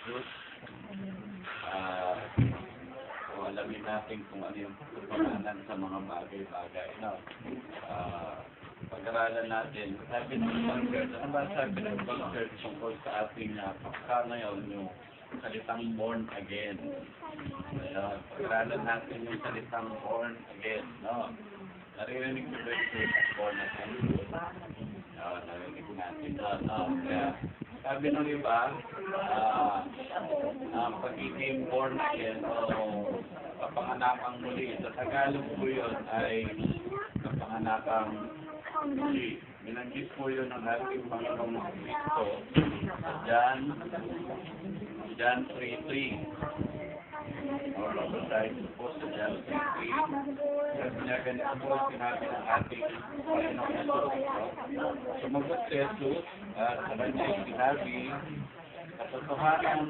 Jesus. So alamin natin kung ano yung pagpapalanan sa mga bagay-bagay. No? Pag-aralan natin, sabi ng pag-church, ano ba sabi ng pag-church tungkol sa ating paano yun, yung salitang born again. Pag-aralan natin yung salitang born again. No? Naririnig ko ba yung born again? Narinig natin. Kaya, sabi ng iba, ang pagiging born again o kapanganakang muli, sa Tagalog po yun ay kapanganakang muli. Binanggit po yun ng ating Panginoong Kristo sa John 3:3. Babasahin po sa John 3:3. Sabi niya, ganito po sinabi ng ating Panginoong Jesus. Sumagot si Jesus at sa kanya sinabi,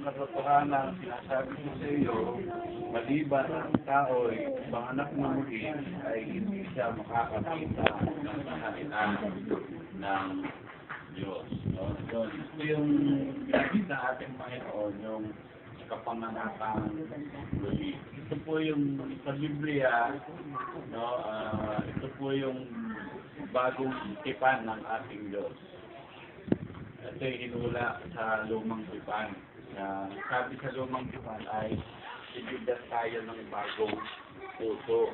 katotohanan, sinasabi ko sa iyo, maliban ang tao'y panganak na muli ay hindi siya makakakita ng salita ng Diyos. So, ito yung ginamit ng ating Panginoon, yung kapanganakang muli. Ito po yung sa Biblia, no, ito po yung bagong tipan ng ating Diyos. Ito yung hinula sa lumang tipan. Sabi sa lumang tipan ay ibigyan tayo ng bagong puso.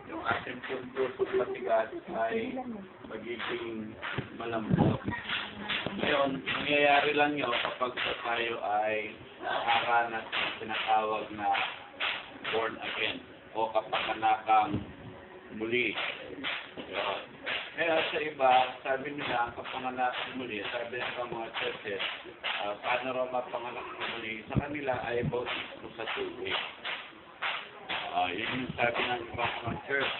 Yung ating puso matigas ay magiging malambot. Ngayon, nangyayari lang yun kapag tayo ay nakaranas ng tinatawag na born again o kapanganakang muli. Yun. Kaya sa iba, sabi nila, ang kapanganakang muli, sabi ng mga churches, paano raw mapanganakang muli, sa kanila ay bautismo sa tubig. Yun yung sabi ng Christian Church,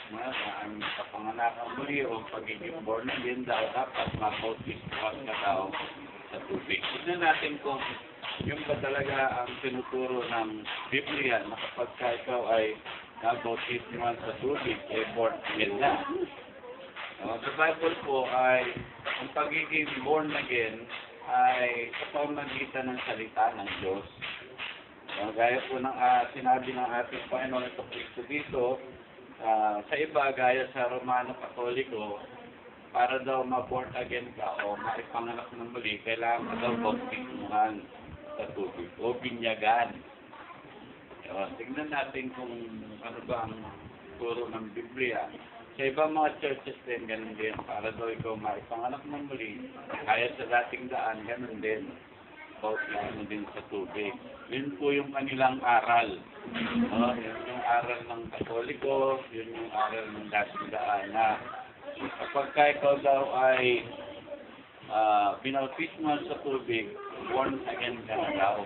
ang kapanganakang muli o pagiging born again daw, dapat mabautismo ka daw sa tubig. Tignan natin kung yung ba talaga ang tinuturo ng Biblia na kapag ikaw ay nabautismo sa tubig, ay born again na. Sa Bible po ay ang pagiging born again ay sa pamamagitan ng salita ng Diyos. Gaya po ng sinabi ng ating Panginoon ito Kristo dito, sa iba gaya sa Romano Katoliko, para daw ma-born again ka o maipanganak ng muli, kailangan ka daw bautismuhan sa tubig o binyagan. Tignan natin kung ano ba ang turo ng Biblia. Sa ibang mga churches din, ganun din. Para daw ikaw maipanganak ng muli, kaya sa dating daan, ganun din. Bautismo din sa tubig. Yun po yung kanilang aral. Yun yung aral ng Katoliko, yun yung aral ng dating daan. Na kapag ikaw daw ay binautismo sa tubig, born again ka na daw.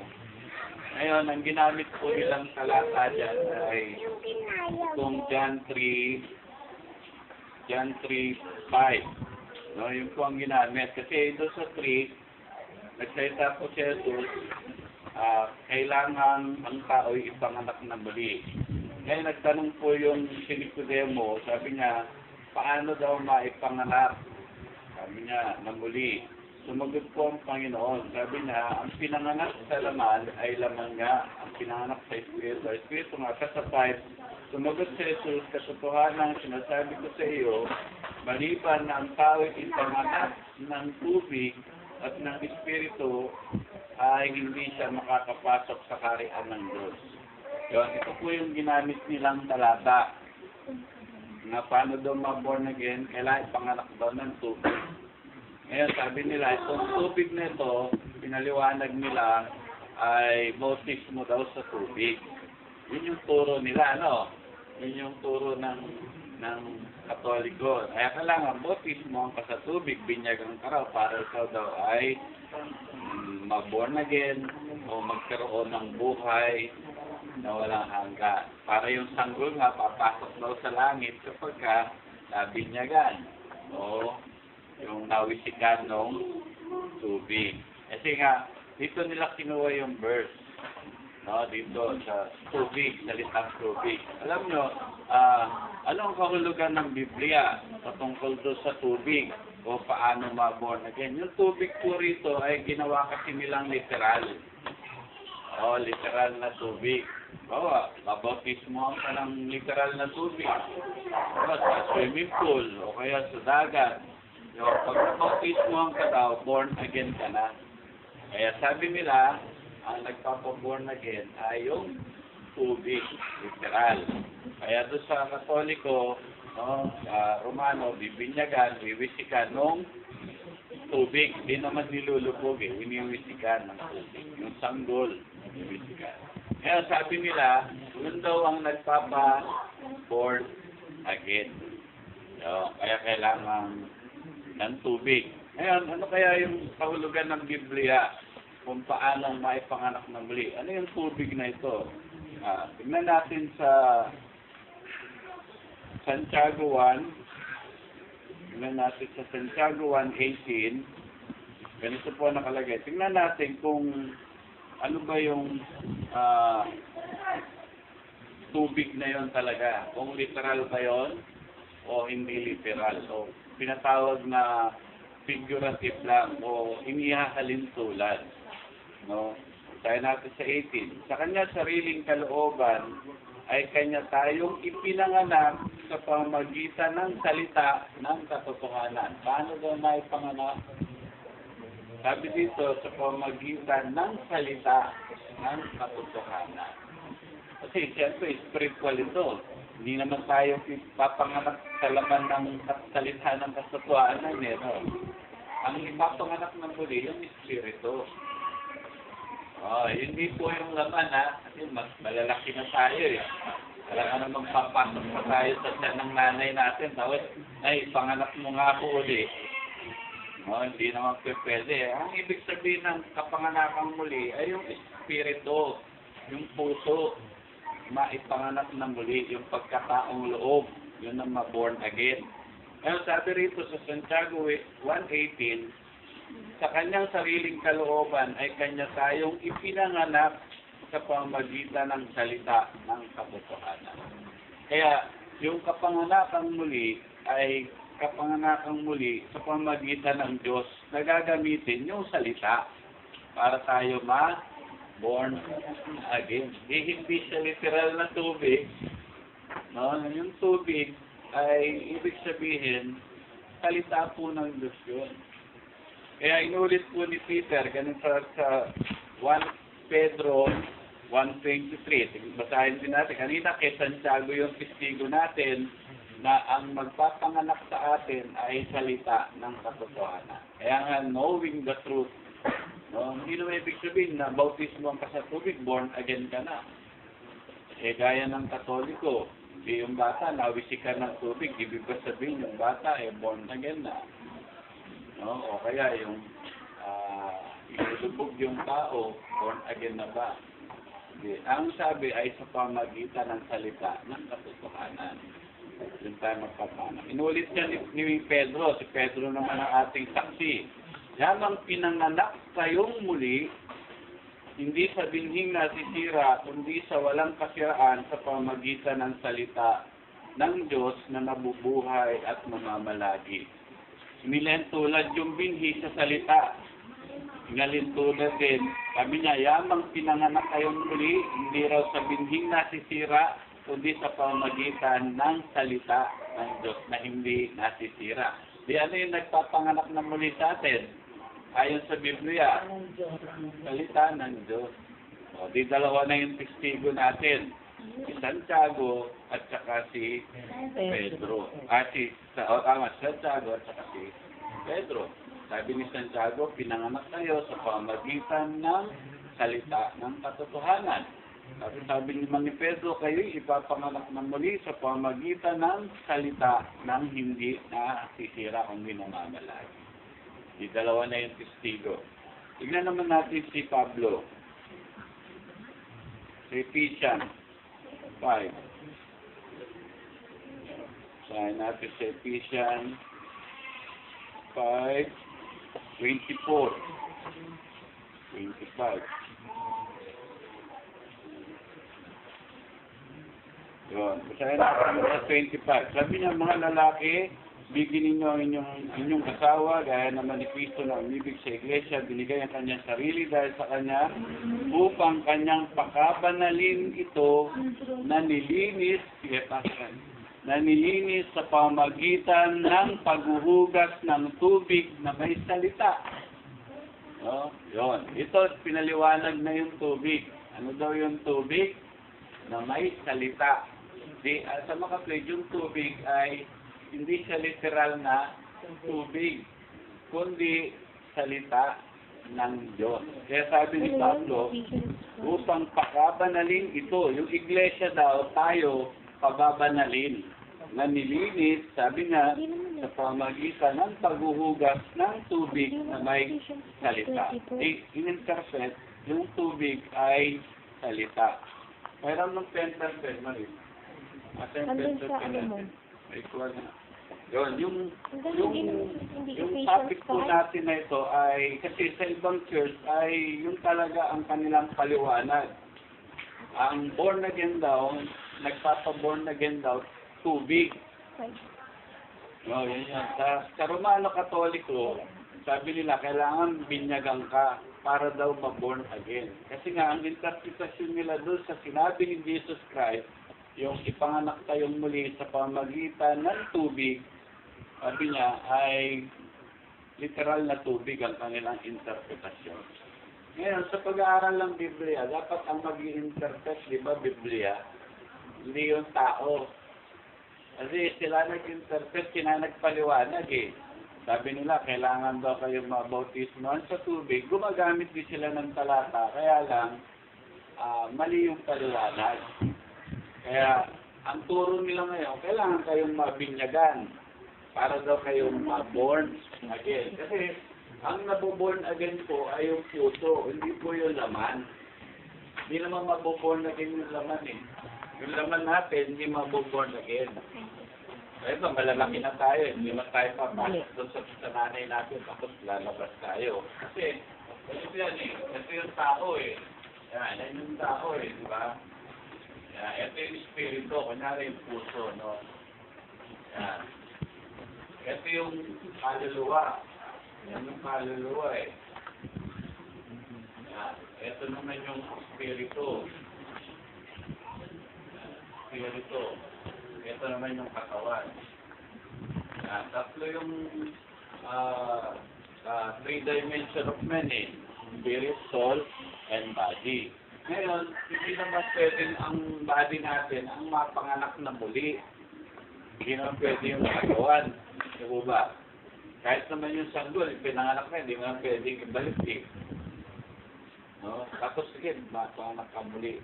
Ngayon, ang ginamit po nilang talata dyan ay itong John 3:5. No, yun po ang ginamit. Kasi doon sa 3, nagsalita po si Jesus, kailangan ang tao'y ipanganak na muli. Ngayon, nagtanong po yung Nicodemo, sabi niya, paano daw maipanganak? Sabi niya, na muli. Sumagot po ang Panginoon. Sabi niya, ang pinanganak sa laman ay laman nga. Ang pinanganak sa Espiritu. Espiritu nga, sa 5, sumagot si Jesus, katotohanan, sinasabi ko sa iyo, maliban na ang tao'y ipanganak ng tubig at ng Espiritu, ay hindi siya makakapasok sa kaharian ng Diyos. Yun, ito po yung ginamit nilang talata. Na paano daw ma-born again, kailangan ipanganak daw ng tubig. Ngayon, sabi nila, itong tubig na ito, pinaliwanag nila, ay bautismo daw sa tubig. Yun yung turo nila, no? Yun yung turo ng Katoliko. Kaya kailangan bautismo ka sa tubig, binyagang ka raw para ikaw daw ay ma-born again o magkaroon ng buhay na walang hanggan. Para yung sanggol nga, papasok daw sa langit kapag ka nabinyagan o yung nawisikan ng tubig. Kasi nga, dito nila kinuha yung verse. No, dito sa tubig, salitang tubig. Alam nyo, ano ang kahulugan ng Biblia patungkol doon sa tubig o paano ma-born again? Yung tubig po rito ay ginawa kasi nilang literal. O, literal na tubig. Bawa, babautismo ka ng literal na tubig. Bawa, sa swimming pool, o kaya sa dagat. So, pag nabautismo ka daw, born again ka na. Kaya sabi nila, ang nagpapaborn again ay yung tubig, literal. Kaya doon sa Katoliko, no, sa Romano, bibinyagan, wiwisikan nung tubig. Hindi naman nilulubog eh, winiwisikan ng tubig. Yung sanggol, winiwisikan. Kaya sabi nila, yun daw ang nagpapa-born again. So, kaya kailangan ng tubig. Ngayon, ano kaya yung kahulugan ng Biblia kung paano maipanganak na muli? Ano yung tubig na ito? Tignan natin sa Santiago 1. Tignan natin sa Santiago 1:18. Ganito po nakalagay. Tignan natin kung ano ba yung tubig na yon talaga. Kung literal ba yon o hindi literal. So, pinatawag na figurative lang o inihahalin tulad. No? Tayo natin sa 18. Sa kanya sariling kalooban ay kanya tayong ipinanganak sa pamagitan ng salita ng katotohanan. Paano daw na ipanganak? Sabi dito, sa pamagitan ng salita ng katotohanan. Kasi siyempre, spiritual ito. Hindi naman tayo ipapanganak sa laman ng salita ng katotohanan. No? Ang ipapanganak ng muli, yung espiritu. Hindi po yung laman kasi mas malalaki na tayo eh. Kailangan namang papasok na tayo sa tiyan ng nanay natin. Tapos, ay, panganak mo nga ako ulit. Hindi naman pwede. Ang ibig sabihin ng kapanganakan muli ay yung espiritu, yung puso, maipanganak na muli, yung pagkataong loob, yun ang ma-born again. Ngayon, sabi rito sa Santiago 1:18, sa kanyang sariling kalooban ay kanya tayong ipinanganak sa pamagitan ng salita ng katotohanan. Kaya, yung kapanganakang muli ay kapanganakang muli sa pamagitan ng Diyos na gagamitin yung salita para tayo ma-born again. Hindi siya literal na tubig. No? Yung tubig ay ibig sabihin salita po ng Diyos yun. Kaya inulit po ni Peter, ganun sa 1 Pedro 1:23. Basahin din natin. Kanina kay Santiago yung testigo natin na ang magpapanganak sa atin ay salita ng katotohanan. Kaya nga, knowing the truth. No? Hindi naman ibig sabihin na bautismo ang ka sa tubig, born again ka na. Gaya ng Katoliko, yung bata, nawisikan ng tubig, ibig sabihin yung bata, born again na. No? O kaya yung ilulubog yung tao, born again na ba? Ang sabi ay sa pamagitan ng salita ng katotohanan. Yung tayo magpapanak. Inulit niya ni Pedro. Si Pedro naman ang ating saksi. Yamang pinanganak kayong muli, hindi sa binhing nasisira, kundi sa walang kasiraan sa pamagitan ng salita ng Diyos na nabubuhay at mamamalagi. Inilin tulad yung binhi sa salita. Inalin tulad din. Sabi niya, yamang pinanganak kayong muli, hindi raw sa binhing nasisira, kundi sa pamagitan ng salita ng Diyos na hindi nasisira. Di ano yung nagpapanganak na muli sa atin? Ayon sa Biblia, salita ng Diyos. Di dalawa na yung testigo natin. Si Santiago at saka si Pedro. Santiago at saka si Pedro. Sabi ni Santiago, pinanganak kayo sa pamagitan ng salita ng katotohanan. Sabi naman ni Pedro, kayo'y ipapanganak na muli sa pamagitan ng salita ng hindi nasisira kung ginamamalagi. Di dalawa na yung testigo. Tignan naman natin si Pablo. Sa Ephesians 5. Sahin natin sa Ephesians 5:24. 25. Yun. Basahin natin sa 25. Sabi niya, mga lalaki, bigyan ninyo ang inyong asawa, gaya naman ni Kristo na umibig sa iglesia, binigay ang kanyang sarili dahil sa kanya, upang kanyang pakabanalin ito na nilinis sa pamagitan ng paghuhugas ng tubig na may salita. No? Yon. Ito, pinaliwanag na yung tubig. Ano daw yung tubig? Na may salita. Sa mga yung tubig ay hindi siya literal na tubig, kundi salita ng Diyos. Kaya sabi ni Pablo, upang pakabanalin ito, yung iglesia daw, tayo, pababanalin, na nilinis, sabi nga, sa pamagitan ng paghuhugas ng tubig na may salita. In-interpret, yung tubig ay salita. Mayroon ng pentel, Marie. Andun sa ano mo? May kuha na. Yun, yung topic po natin na ito ay, kasi sa ibang church ay yung talaga ang kanilang paliwanag. Ang born again daw, nagpapa-born again daw, tubig. No, yun yan. Sa Romano Katoliko, sabi nila, kailangan binyagan ka para daw ma-born again. Kasi nga, ang interpretasyon nila doon sa sinabi ni Jesus Christ, yung ipanganak tayong muli sa pamagitan ng tubig, sabi niya, ay literal na tubig ang kanilang interpretasyon. Ngayon, sa pag-aaral ng Biblia, dapat ang mag-i-interpret, di ba, Biblia, hindi yung tao. Kasi sila nag-interpret, sila nagpaliwanag eh. Sabi nila, kailangan daw kayong mabautismoan sa tubig. Gumagamit din sila ng talata, kaya lang, mali yung paliwanag. Kaya, ang turo nila ngayon, kailangan kayong mabinyagan para daw kayong ma-born again. Kasi, ang naboborn again po ay yung puso, hindi po yung laman. Hindi naman maboborn again yung laman eh. Yung laman natin, hindi maboborn again. Kaya ito, malalaki na tayo. Hindi man tayo papasok doon sa nanay natin, tapos lalabas tayo. Kasi, ito yan eh. Ito yung tao eh. Yan yung tao eh, di ba? Ito yung espiritu, kunyari yung puso, no? Yan. Ito yung kaluluwa. Yan yung kaluluwa eh. Yan. Ito naman yung espiritu. Espiritu. Ito naman yung katawan. Yan. Tatlo yung three dimension of man eh. Spirit, soul, and body. Ngayon, hindi naman pwedeng ang body natin ang mapanganak na muli. Hindi naman pwede yung katawan. Diba ba? Kahit naman yung sanggol, pinanganak na, hindi naman pwedeng ibalik eh. No? Tapos sige, mapanganak ka muli.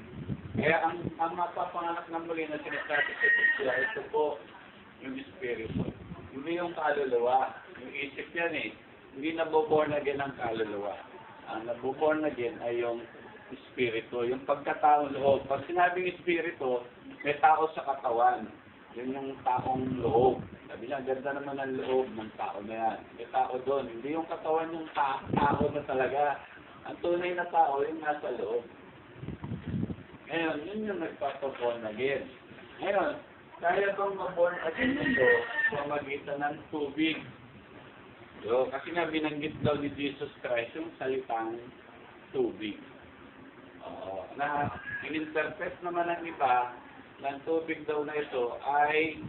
Kaya ang mapapanganak na muli na sinasabi sa Biblia, ito po yung espiritu. Hindi yung kaluluwa. Yung isip yan eh. Hindi naboborn again ang kaluluwa. Ang naboborn again ay yung espiritu, yung pagkataong loob. Pag sinabing espiritu, may tao sa katawan. Yun yung taong loob. Sabi niya, ganda naman ang loob ng tao na yan. May tao doon. Hindi yung katawan yung tao na talaga. Ang tunay na tao, yung nasa loob. Ngayon, yun yung nagpapaborn again. Ngayon, kaya bang maborn again ito sa magitan ng tubig? So, kasi nga binanggit daw ni Jesus Christ yung salitang tubig. Na in-interpret naman ng iba ng tubig daw na ito ay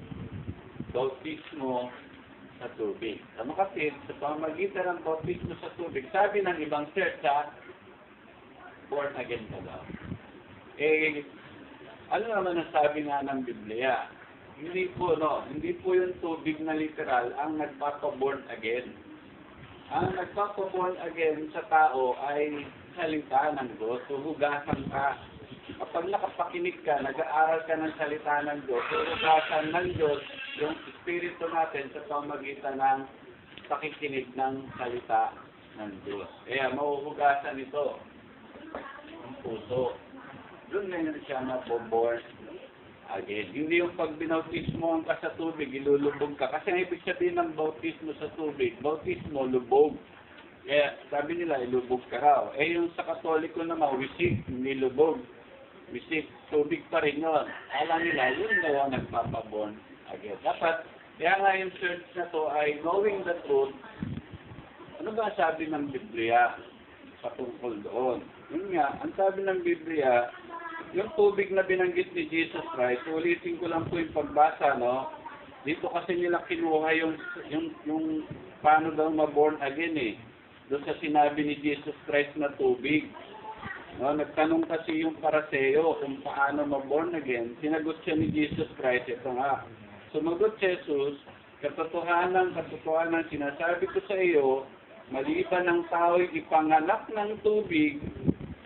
bautismo sa tubig. Ano kasi, sa pamagitan ng bautismo sa tubig, sabi ng ibang church born again ka daw. Ano naman ang sabi nga ng Biblia? Hindi po yung tubig na literal ang nagpapaborn again. Ang nagpapaborn again sa tao ay salita ng Diyos, huhugasan ka. Kapag nakapakinig ka, nag-aaral ka ng salita ng Diyos, huhugasan ng Diyos yung espiritu natin sa pamagitan ng pakikinig ng salita ng Diyos. Kaya mahuhugasan ito ang puso. Doon na yun siya maboborn again. Hindi yung pag binautismo ka sa tubig, ilulubog ka. Kasi ang ibig sabihin ng bautismo sa tubig, bautismo, lubog. Kaya sabi nila, ilubog ka raw. Yung sa Katoliko naman, wisik, hindi lubog. Wisik, tubig pa rin yun. Alam nila, yun na yung nagpapaborn again. Dapat Kaya nga yung church na to ay knowing the truth. Ano ba sabi ng Biblia patungkol doon? Yun nga, ang sabi ng Biblia, yung tubig na binanggit ni Jesus Christ, ulitin ko lang po yung pagbasa, no? Dito kasi nila kinuha yung paano daw ma-born again eh. Doon sa sinabi ni Jesus Christ na tubig. No, nagtanong kasi yung Pariseo kung paano ma-born again. Sinagot siya ni Jesus Christ, ito nga. Sumagot si Jesus, katotohanan, sinasabi ko sa iyo, maliban ng tao'y ipanganak ng tubig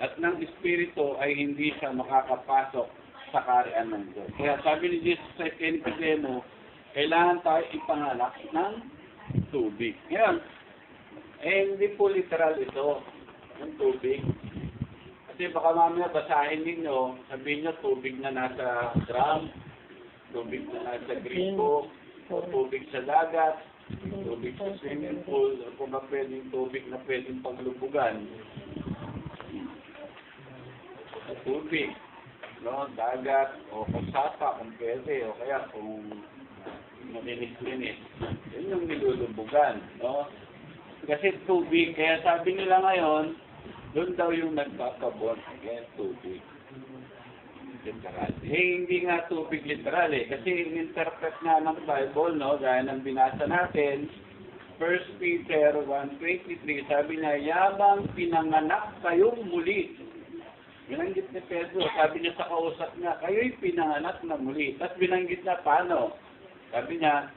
at ng Espiritu ay hindi siya makakapasok sa kaharian ng Diyos. Kaya sabi ni Jesus sa Nicodemo, kailangan tayo ipanganak ng tubig. Ngayon, hindi po literal ito, yung tubig. Kasi baka mamaya basahin ninyo, sabihin nyo tubig na nasa drum, tubig na nasa gripo, o tubig sa dagat, tubig sa swimming pool, o kung ba pwedeng tubig na pwedeng paglubugan. Tubig, no, dagat, o kasapa kung pwede, o kaya kung malinis-linis. Yun yung nilulubugan, no? Kasi tubig, kaya sabi nila ngayon, doon daw yung nagpapabon again, tubig. Literal. Hindi nga tubig literal eh. Kasi in-interpret nga ng Bible, no, gaya ng binasa natin, 1 Peter 1:23, sabi niya, yabang pinanganak kayong muli. Binanggit ni Pedro, sabi niya sa kausap niya, kayo'y pinanganak na muli. Tapos binanggit na paano? Sabi niya,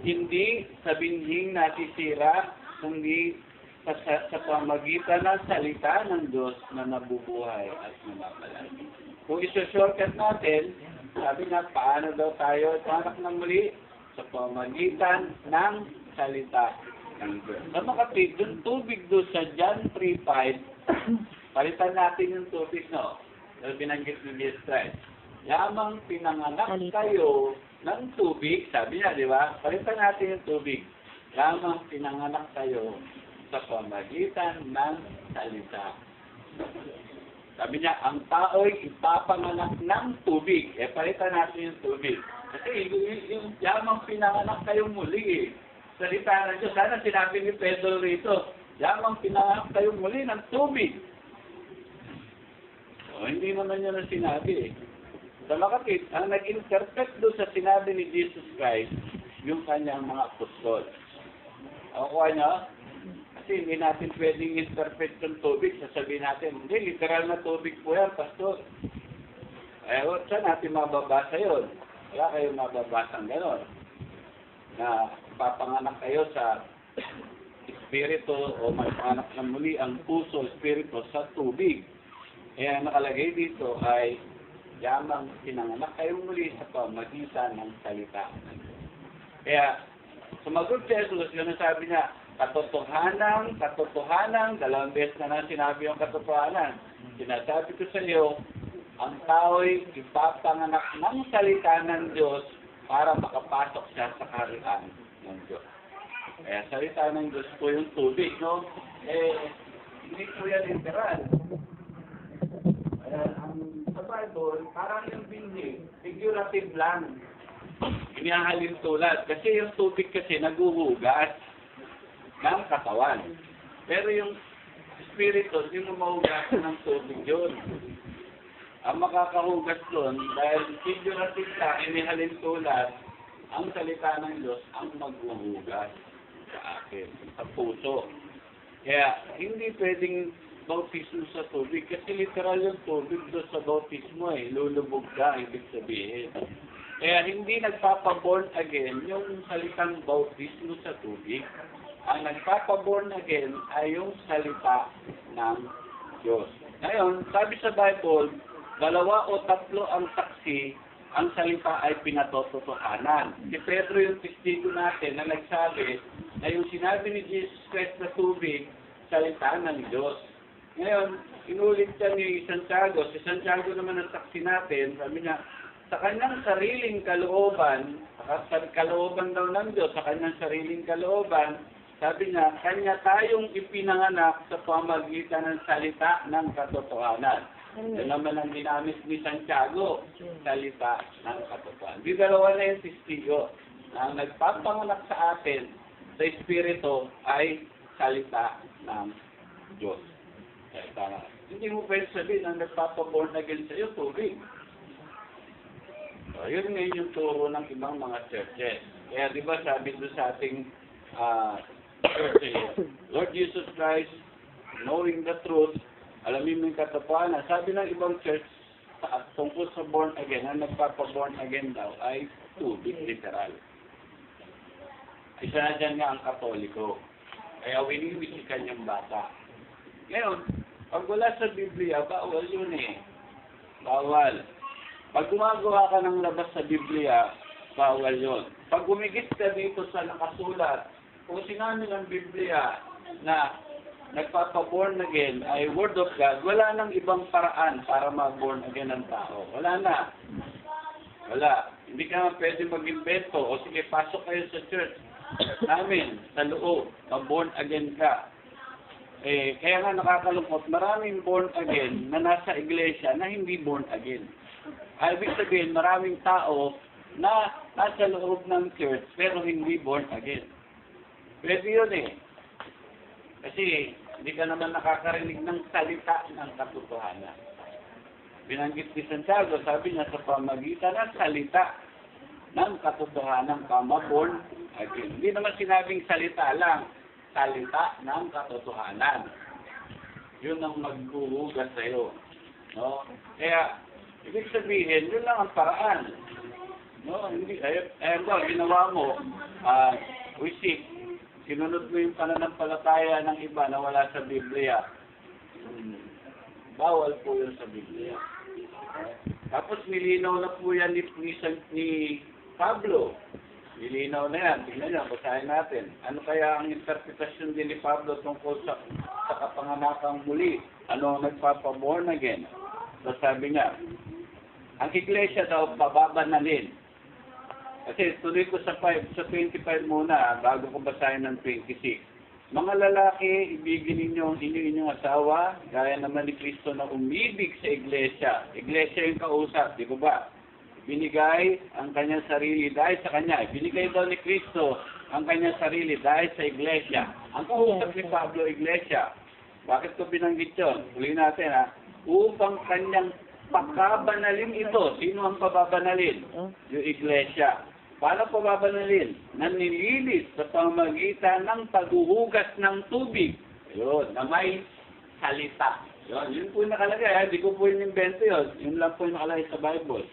hindi sa binhing nasisira, kundi sa pamagitan ng salita ng Diyos na nabubuhay at namamalagi. Kung iso-shortcut natin, sabi nga, paano daw tayo anak ng muli? Sa pamagitan ng salita ng Diyos. Sa makatid, yung tubig doon sa John 3:5, palitan natin yung tubig, no? Dahil binanggit ni Jesus Christ. Yamang pinanganak kayo ng tubig, sabi niya, di ba? Palitan natin yung tubig. Yamang pinanganak kayo sa pamagitan ng salita. Sabi niya, ang tao'y ipapanganak ng tubig. Palitan natin yung tubig. Kasi yung yamang pinanganak kayo muli eh. Salita ng Diyos. Sana sinabi ni Pedro rito, yamang pinanganak kayo muli ng tubig. Hindi naman yun ang sinabi eh. Sa makatid, ang nag-interpret doon sa sinabi ni Jesus Christ, yung kanyang mga apostol. Kuha niyo? Kasi hindi natin pwedeng interpret yung tubig. Sasabihin natin, hindi, literal na tubig po yan, pastor. Saan natin mababasa yun? Wala kayong mababasang gano'n. Na papanganak kayo sa Espiritu o may panganak na muli ang puso, Espiritu sa tubig. Kaya nakalagay dito ay yamang pinanganak kayo muli sa pamagitan ng salita. Kaya sumagot si Jesus, yun ang sabi niya, katotohanan, dalawang beses na lang sinabi yung katotohanan. Sinasabi ko sa iyo, ang tao'y ipapanganak ng salita ng Diyos para makapasok siya sa kaharian ng Diyos. Kaya salita ng Diyos po yung tubig, no? Hindi po yan literal. Sa Bible, parang yung binhi, figurative lang. Inihahalin tulad. Kasi yung tubig kasi naguhugas ng katawan. Pero yung Espiritu, hindi mo mahugasan ng tubig yun. Ang makakahugas doon, dahil figurative ka, inihalin tulad, ang salita ng Diyos ang maghuhugas sa akin, sa puso. Kaya, hindi pwedeng bautismo sa tubig, kasi literal yung tubig doon sa bautismo lulubog ka, ibig sabihin. Kaya hindi nagpapaborn again yung salitang bautismo sa tubig. Ang nagpapaborn again ay yung salita ng Diyos. Ngayon, sabi sa Bible, 2 o 3 ang saksi, ang salita ay pinatototohanan. Si Pedro yung testigo natin na nagsabi na yung sinabi ni Jesus Christ na tubig, salita ng Diyos. Ngayon, inulit siya ni Santiago. Si Santiago naman ang saksi natin, sabi niya, sa kanyang sariling kalooban, sa kalooban daw ng Diyos, sa kanyang sariling kalooban, sabi niya, kanya tayong ipinanganak sa pamagitan ng salita ng katotohanan. Yan naman ang ginamit ni Santiago, salita ng katotohanan. Di dalawa na yung testigo. na ang nagpapanganak sa atin sa Espiritu ay salita ng Diyos. Hindi mo pwede sabihin ang nagpapaborn again sa iyo, tubig. So, yun ngayon yung turo ng ibang mga churches. Kaya di ba sabi doon sa ating churches, Lord Jesus Christ, knowing the truth, alamin mo yung katotohanan. Sabi ng ibang church, tungkol sa born again, ang nagpapaborn again daw ay tubig, literal. Isa na dyan nga ang Katoliko. Kaya winiwisikan yung bata. Ngayon, pag wala sa Biblia, bawal yun eh. Bawal. Pag gumagawa ka ng labas sa Biblia, bawal yun. Pag gumigit ka dito sa nakasulat, kung sinabi ng Biblia na nagpapaborn again ay Word of God, wala nang ibang paraan para mag-born again ang tao. Wala na. Wala. Hindi ka pwede mag-invento o sige, pasok kayo sa church namin, sa loob, mag-born again ka. Kaya nga nakakalungkot, maraming born again na nasa iglesia na hindi born again. Ibig sabihin, maraming tao na nasa loob ng church pero hindi born again. Pwede yun eh. Kasi hindi ka naman nakakarinig ng salita ng katotohanan. Binanggit ni Santiago, sabi niya sa pamagitan ng salita ng katotohanan ka ma-born again. Hindi naman sinabing salita lang, salita ng katotohanan. Yun ang maghuhugas sa'yo. No? Kaya, ibig sabihin, yun lang ang paraan. No? Hindi, ginawa mo, wisik, sinunod mo yung pananampalataya ng iba na wala sa Biblia. Bawal po yun sa Biblia. Tapos nilinaw na po yan ni Pablo. Nilinaw na yan. Tingnan nyo, basahin natin. Ano kaya ang interpretasyon din ni Pablo tungkol sa kapanganakang muli? Ano ang nagpapaborn again? So sabi niya, ang iglesia daw pababanalin. Kasi tuloy ko sa 25 muna bago ko basahin ng 26. Mga lalaki, ibigin ninyo ang inyong asawa, gaya naman ni Kristo na umibig sa iglesia. Iglesia yung kausap, di ba ba? Binigay ang kanyang sarili dahil sa kanya. Binigay daw ni Kristo ang kanyang sarili dahil sa iglesia. Ang kausap ni Pablo, iglesia. Bakit ko binanggit yun? Ulihin natin ha. Upang kanyang pakabanalin ito. Sino ang pababanalin? Yung iglesia. Paano pababanalin? Nanililis sa pamagitan ng paghuhugas ng tubig. Yun, na may salita. Yun po yung nakalagay. Hindi ko po in-invento yun. Yun lang po yung nakalagay sa Bible.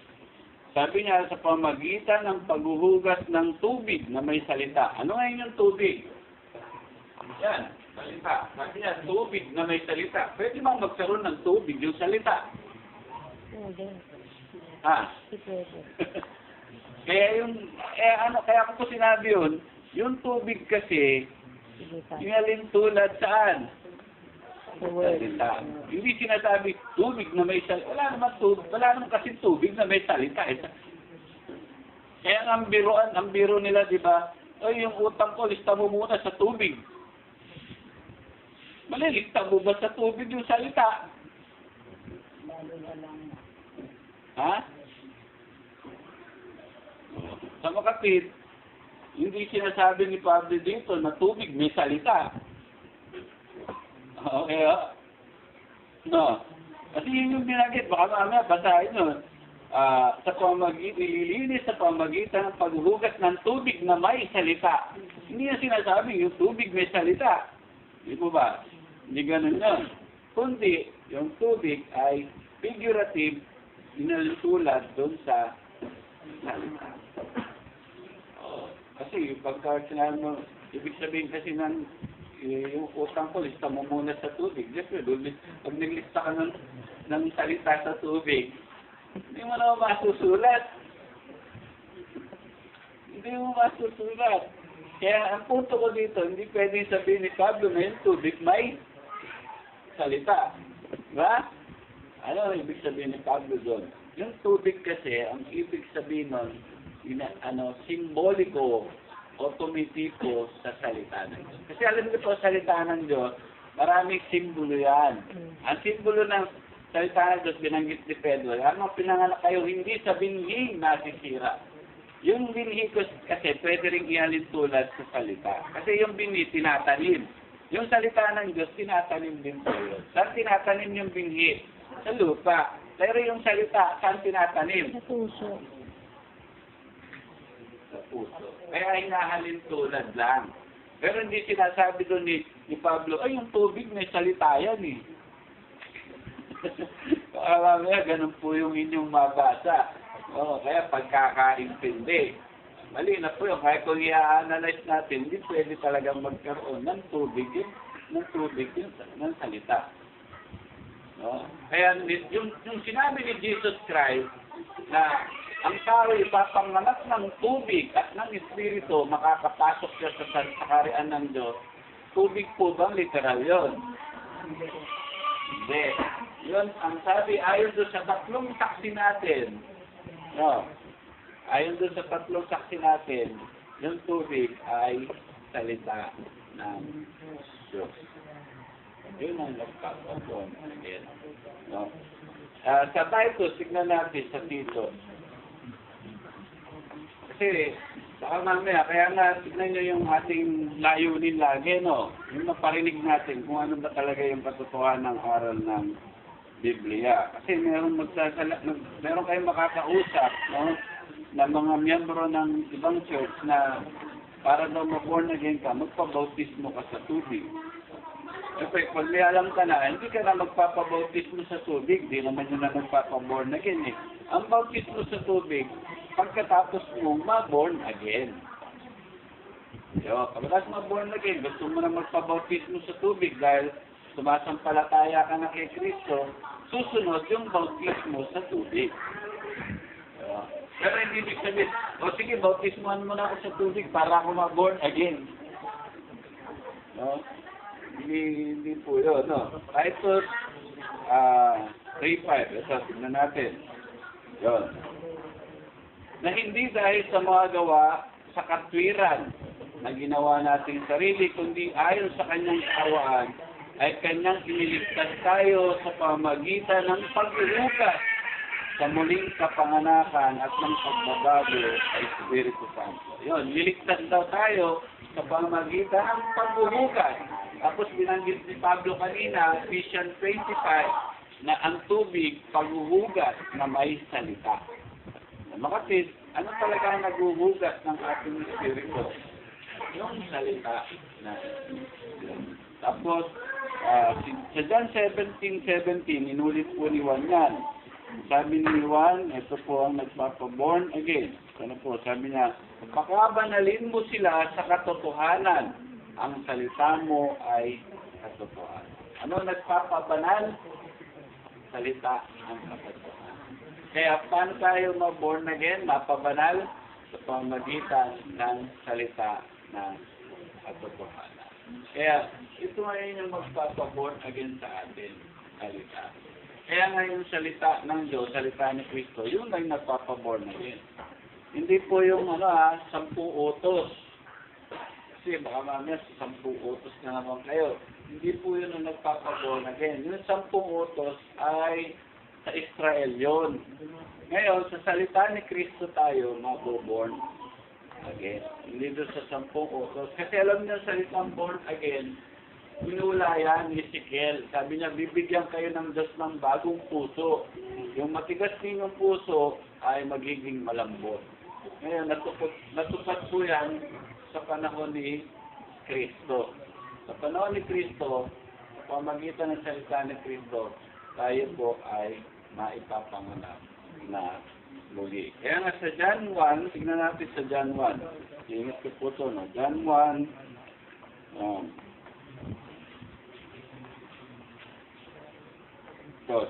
Sabi niya sa pamagitan ng paghuhugas ng tubig na may salita. Ano ngayon yung tubig? Yan, salita. Sabi niya, tubig na may salita. Pwede bang magkaroon ng tubig yung salita? Ha? Kaya yung, kaya ko po sinabi yun, yung tubig kasi, yung alin tulad saan? Salita. Hindi sinasabi tubig na may salita. Wala naman kasi tubig na may salita. Kaya ang biro nila, di ba? Yung utang ko, lista mo muna sa tubig. Mali, lista mo ba sa tubig yung salita? Ha? Sa makapit, hindi sinasabi ni Pablo dito na tubig may salita. Okay, no. Kasi yun yung binanggit, baka mamaya basahin yun. Ililinis sa pamagitan ng paghuhugas ng tubig na may salita. Hindi na sinasabi yung tubig may salita. Di po ba? Hindi ganun yun. Kundi, yung tubig ay figurative, inalutulad doon sa salita. Kasi pagka sinabi mo, ibig sabihin kasi ng yung utang ko, lista mo muna sa tubig. Siyempre, pag naglista ka ng salita sa tubig, hindi mo na masusulat. Hindi mo masusulat. Kaya ang punto ko dito, hindi pwedeng sabihin ni Pablo na yung tubig may salita. Diba? Ano ang ibig sabihin ni Pablo doon? Yung tubig kasi, ang ibig sabihin nun, simboliko o tumitipo sa salita ng Diyos. Kasi alam niyo po, salita ng Diyos, maraming simbolo yan. Ang simbolo ng salita ng Diyos, binanggit ni Pedro, ano pinanganak kayo, hindi sa binhing nasisira. Yung binhi kasi pwede rin ihalin tulad sa salita. Kasi yung binhi, tinatanim. Yung salita ng Diyos, tinatanim din po yun. Saan tinatanim yung binhi? Sa lupa. Pero yung salita, saan tinatanim? Sa puso. Sa puso. Kaya hinahalin tulad lang. Pero hindi sinasabi doon ni Pablo, ay yung tubig may salita yan eh. Mamaya, ganun po yung inyong mabasa. Kaya pagkakaintindi. Mali na po yun. Kaya kung i-analyze natin, hindi pwede talagang magkaroon ng tubig ng salita. Kaya yung sinabi ni Jesus Christ na ang tao ipapanganak ng tubig at ng Espiritu, makakapasok siya sa kaharian ng Diyos. Tubig po bang literal yun? Hindi. Yun, ang sabi, ayon doon sa tatlong saksi natin, ayon doon sa tatlong saksi natin, yung tubig ay salita ng Diyos. Yun ang nagpapagod. Sa Titus, tignan natin sa Tito. Kasi, baka mamaya, kaya nga, tignan nyo yung ating layunin lagi, yung maparinig natin kung ano ba talaga yung katotohanan ng aral ng Biblia. Kasi meron kayong makakausap, na mga miyembro ng ibang church na para daw ma-born again ka, magpabautismo ka sa tubig. Kasi pag may alam ka na, hindi ka na magpapabautismo sa tubig, di naman yun na magpapaborn again eh. Ang bautismo sa tubig, pagkatapos mong ma-born again. Pagkatapos ma-born again, gusto mo na magpabautismo sa tubig dahil sumasampalataya ka na kay Kristo, susunod yung bautismo sa tubig. Pero hindi ibig sabihin, sige, bautismohan mo na ako sa tubig para ako ma-born again. Hindi po yun, Titus 3:5. Ito, tignan natin. Yun. Na hindi dahil sa mga gawa sa katwiran na ginawa nating sarili, kundi ayon sa kanyang kaawaan, ay kanyang iniligtas tayo sa pamagitan ng paghuhugas sa muling kapanganakan at ng pagbabago ay Espiritu Santo. Yun, niligtas daw tayo sa pamagitan ng paghuhugas. Tapos binanggit ni Pablo kanina, Ephesians 25, na ang tubig, paghuhugas na may salita. Makatid, ano talaga ang naghuhugas ng ating Espiritu? Yung salita na. Tapos, sa John 17:17, inulit po ni Juan yan. Sabi ni Juan, ito po ang nagpapaborn again. Ano po, sabi niya, pakabanalin mo sila sa katotohanan. Ang salita mo ay katotohanan. Ano nagpapabanal? Salita ang katotohanan. Kaya paano tayo ma-born again, mapabanal? Sa pamagitan ng salita ng katotohanan. Kaya ito ngayon yung magpapaborn again sa atin, salita. Kaya ngayon salita ng Diyos, salita ni Kristo, yun ay nagpapaborn again. Hindi po yung 10 utos. Kasi baka mamaya 10 utos na naman kayo. Hindi po yun ang nagpapaborn again. Yung 10 utos ay sa Israel yun. Ngayon, sa salita ni Kristo tayo maboborn again. Hindi doon sa 10 utos. Kasi alam niyo, salitang born again, binula yan ni Ezekiel. Sabi niya, bibigyan kayo ng Diyos ng bagong puso. Yung matigas ninyong puso ay magiging malambot. Ngayon, natupad po yan sa panahon ni Kristo. Sa panahon ni Kristo, sa pamagitan ng salita ni Kristo, tayo po ay maipapanganak na muli. Kaya nga sa John 1, tignan natin sa John 1. Ingat ko po ito, John 1,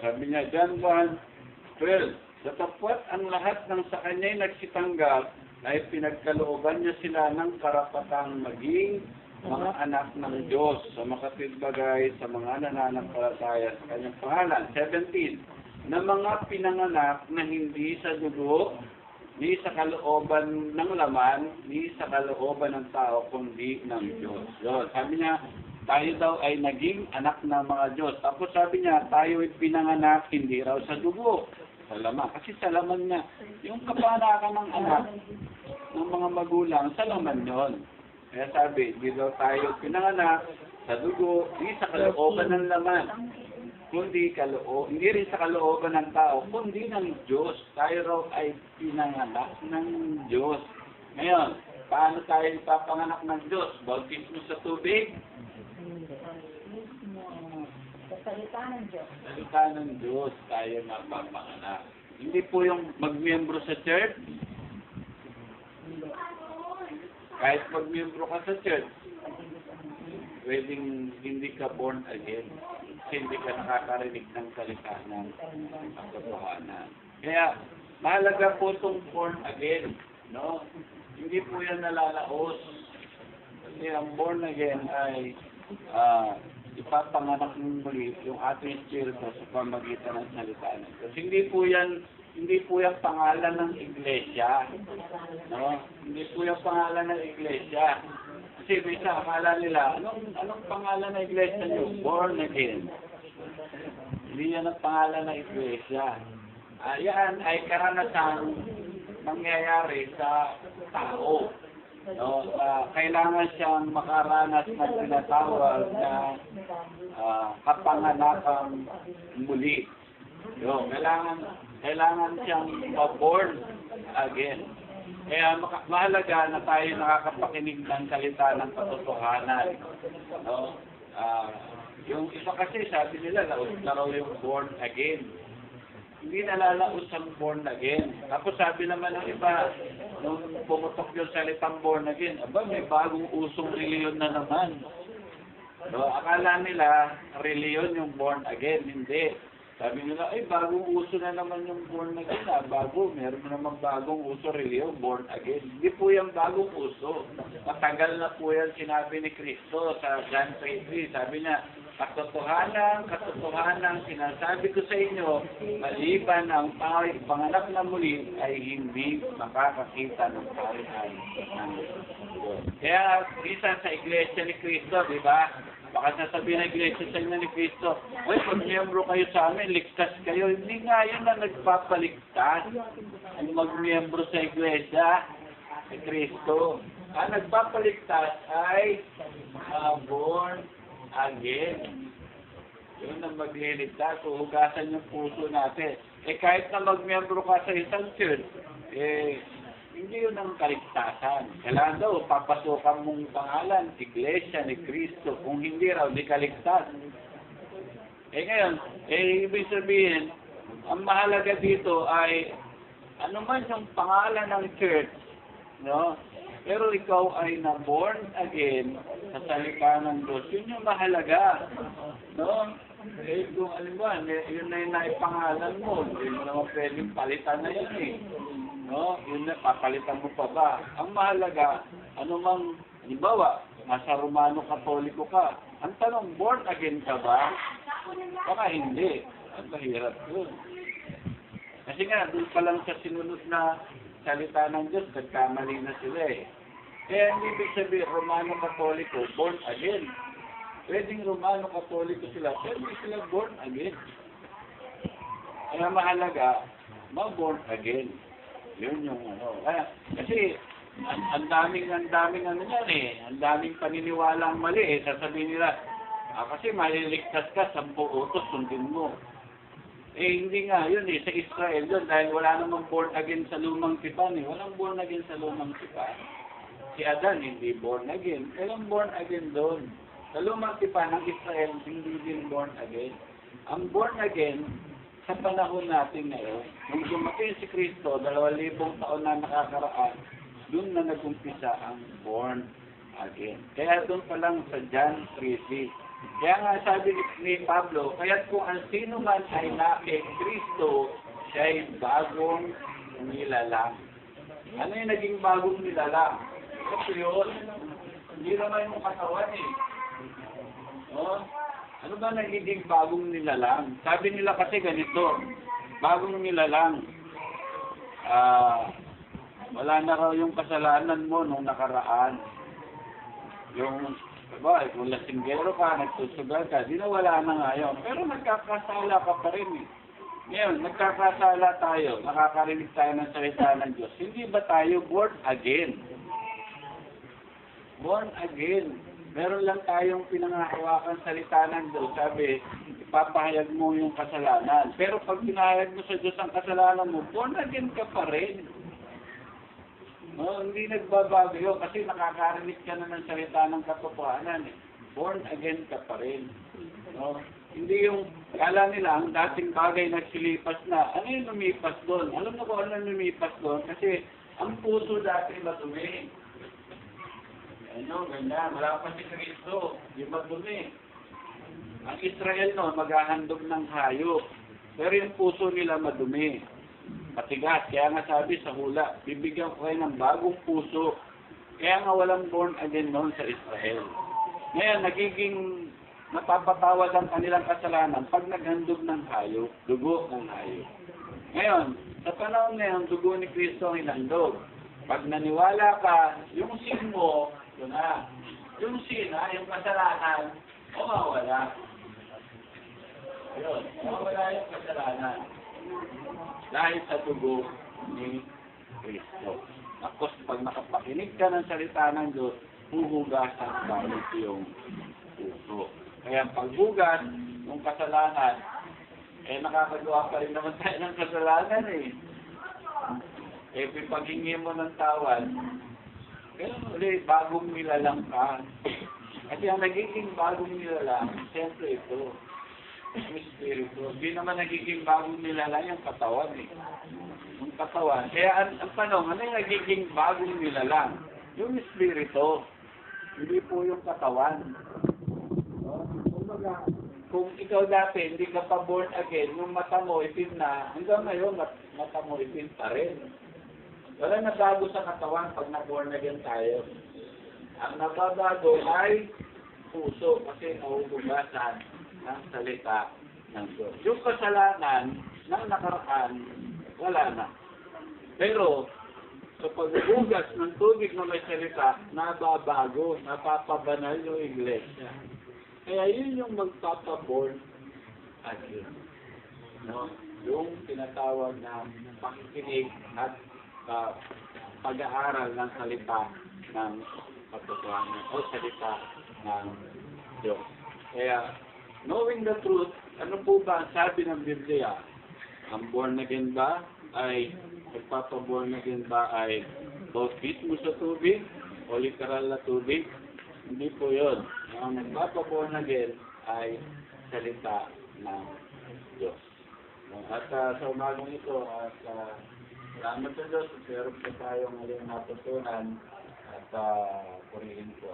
sabi niya, John 1:12, datapwat ang lahat ng sa kanya'y nagsitanggap ay pinagkalooban niya sila ng karapatang maging mga anak ng Diyos sa makatibagay sa mga nananampalataya sa kanyang pangalan. 17, na mga pinanganak na hindi sa dugo, ni sa kalooban ng laman, ni sa kalooban ng tao, kundi ng Diyos. Yun, sabi niya, tayo daw ay naging anak ng mga Diyos. Tapos sabi niya, tayo ay pinanganak, hindi raw sa dugo. sa laman. Kasi sa laman niya, yung kapanakan ng anak, ng mga magulang, sa laman yun. Kaya sabi, hindi daw tayo pinanganak sa dugo, hindi sa kalooban ng laman. Kundi hindi rin sa kalooban ng tao, kundi ng Diyos. Tayo raw ay pinanganak ng Diyos. Ngayon, paano tayo ipapanganak ng Diyos? Bautismo sa tubig? Salita ng Diyos. Salita ng Diyos tayo mapapanganak. Hindi po yung magmiyembro sa church. Kahit magmiyembro ka sa church, pwedeng hindi ka born again. Kasi hindi ka nakakarinig ng salita ng katotohanan. Kaya, mahalaga po itong born again. No? Hindi po yan nalalaos. Kasi ang born again ay ipapanganak ng muli yung ating espiritu sa pamagitan ng salita ng Diyos. Hindi po yan pangalan ng iglesia. No? Hindi po yan pangalan ng iglesia. Kasi bisa akala nila, anong pangalan ng iglesia nyo? Born again. Hindi yan ang pangalan ng iglesia. Yan ay karanasan mangyayari sa tao. No, kailangan siyang makaranas ng tinatawag na kapanganakang muli. No, kailangan siyang born again. Kaya mahalaga na tayo nakakapakinig ng salita ng katotohanan. No? Yung isa kasi sabi nila, laraw yung born again. Hindi nalalaos ang born again. Tapos sabi naman ng iba, nung pumutok yung salitang born again, aba, may bagong usong reliyon na naman. So, akala nila, reliyon yung born again. Hindi. Sabi nila, ay, bagong uso na naman yung born again. Bago, meron naman bagong uso reliyon, born again. Hindi po yung bagong uso. Matagal na po yan sinabi ni Kristo sa John 3:3. Sabi niya, katotohanan, sinasabi ko sa inyo, maliban ang panganak na muli ay hindi makakakita ng kaharian ng Diyos. Kaya, isa sa iglesia ni Kristo, di ba? Baka sasabihin ng iglesia sa inyo ni Kristo, uy, pag miyembro kayo sa amin, ligtas kayo. Hindi nga yun na nagpapaligtas. Ang magmiyembro sa iglesia ni Kristo. Ang nagpapaligtas ay born again. Yun ang magliligtas. Hugasan yung puso natin. Kahit na magmiyembro ka sa isang church, hindi yun ang kaligtasan. Kailangan daw, papasukan mong pangalan, iglesia ni Kristo. Kung hindi raw, di kaligtas. Ngayon, ibig sabihin, ang mahalaga dito ay, ano man yung pangalan ng church, no? Pero ikaw ay na-born again sa salita ng Diyos. Yun yung mahalaga. No? Kung alam mo, yun na yung naipangalan mo. Hindi mo naman pwedeng palitan na yun eh. No? Yun na, papalitan mo pa ba? Ang mahalaga, anumang, halimbawa, nasa Romano Katoliko ka. Ang tanong, born again ka ba? Baka hindi. Ang mahirap yun. Kasi nga, doon pa lang sa sinunod na salita ng Diyos, nagkamali na sila eh. Kaya hindi ibig sabihin, Romano Katoliko, born again. Pwedeng Romano Katoliko sila, pero hindi sila born again. Kaya mahalaga, ma-born again. Yun yung ano. Kasi, ang daming ano yan eh. Ang daming paniniwalang mali eh. Sasabihin nila, kasi maliligtas ka, 10 utos, sundin mo. Hindi nga, yun eh, sa Israel yun, dahil wala namang born again sa lumang tipan eh. Walang born again sa lumang tipan. Si Adan, hindi born again. Walang born again doon. Sa lumang tipan ng Israel, hindi din born again. Ang born again, sa panahon natin ngayon, nung dumating si Kristo, 2,000 taon na nakakaraan, doon na nag-umpisa ang born again. Kaya doon pa lang sa John 3:6. Kaya nga sabi ni Pablo, kaya kung ang sino man ay na kay Kristo, siya ay bagong nilalang. Ano yung naging bagong nilalang? Kasi yun, hindi naman yung katawan eh. No? Ano ba nagiging bagong nilalang? Sabi nila kasi ganito, bagong nilalang. Wala na raw yung kasalanan mo nung nakaraan. Yung diba, kung lasinggero ka, nagsusugal ka, di na wala na nga yun. Pero nagkakasala ka pa rin eh. Ngayon, nagkakasala tayo, nakakarinig tayo ng salita ng Diyos. Hindi ba tayo born again? Born again. Meron lang tayong pinangahawakan salita ng Diyos. Sabi, ipapahayag mo yung kasalanan. Pero pag pinahayag mo sa Diyos ang kasalanan mo, born again ka pa rin. No, hindi nagbabago yun kasi nakakarinig ka na ng salita ng katotohanan. Born again ka pa rin. No? Hindi yung, kala nila, ang dating bagay nagsilipas na. Ano yung lumipas doon? Alam mo kung ano yung lumipas doon? Kasi ang puso dati madumi. Ano, ganyan. Wala pa si Kristo. Di madumi. Ang Israel noon, maghahandog ng hayop. Pero yung puso nila madumi. Matigas. Kaya nga sabi sa hula, bibigyan ko kayo ng bagong puso. Kaya nga walang born again noon sa Israel. Ngayon, nagiging napapatawad ang kanilang kasalanan pag naghandog ng hayop, dugo ng hayop. Ngayon, sa panahon ngayon, dugo ni Kristo ang inhandog. Pag naniwala ka, yung sin mo, yun na. Yung sin, yung kasalanan, mawawala. Ayun, mawawala yung kasalanan. Dahil sa dugo ni Kristo. Tapos, pag nakapakinig ka ng salita ng Diyos, huhugasan balik yung puso. Kaya pagbugas ng kasalanan, nakakagawa pa rin naman tayo ng kasalanan paghingi mo ng tawad, kaya ulit, bagong nilalang ka. Kasi ang nagiging bagong nilalang, siyempre ito, yung espiritu. Hindi naman nagiging bagong nilalang yung katawan Yung katawan. Kaya ang tanong, ano yung nagiging bagong nilalang? Yung espiritu. Hindi po yung katawan. Kung ikaw dati, hindi ka pa born again, yung mata mo itim na, hanggang ngayon, mata mo itim pa rin. Wala nabago sa katawan pag na-born again tayo. Ang nababago ay puso kasi nahuhugasan ng salita ng Diyos. Yung kasalanan ng nakaraan, wala na. Pero, sa paghugas ng tubig na may salita, nababago, napapabanal yung iglesia. Kaya yun yung magpapaborn again. No? Yung tinatawag na pakikinig at pag-aaral ng salita ng katotohanan o salita ng Diyos. Kaya, knowing the truth, ano po ba ang sabi ng Biblia? Ang born again ba ay, nagpapaborn again ba ay baptism mo sa tubig o literal na tubig? Hindi po yun. Ang nagpapaborn again ay salita ng Diyos. At sa umagang ito, salamat sa Diyos, meron po tayong ngayon natutunan at purihin po.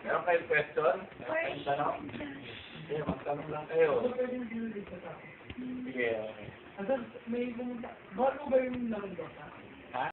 Meron kayong question? Meron kayong tanong? Sige, magtanong lang kayo. Sige. May pumunta, bago ba yung nalagdasa?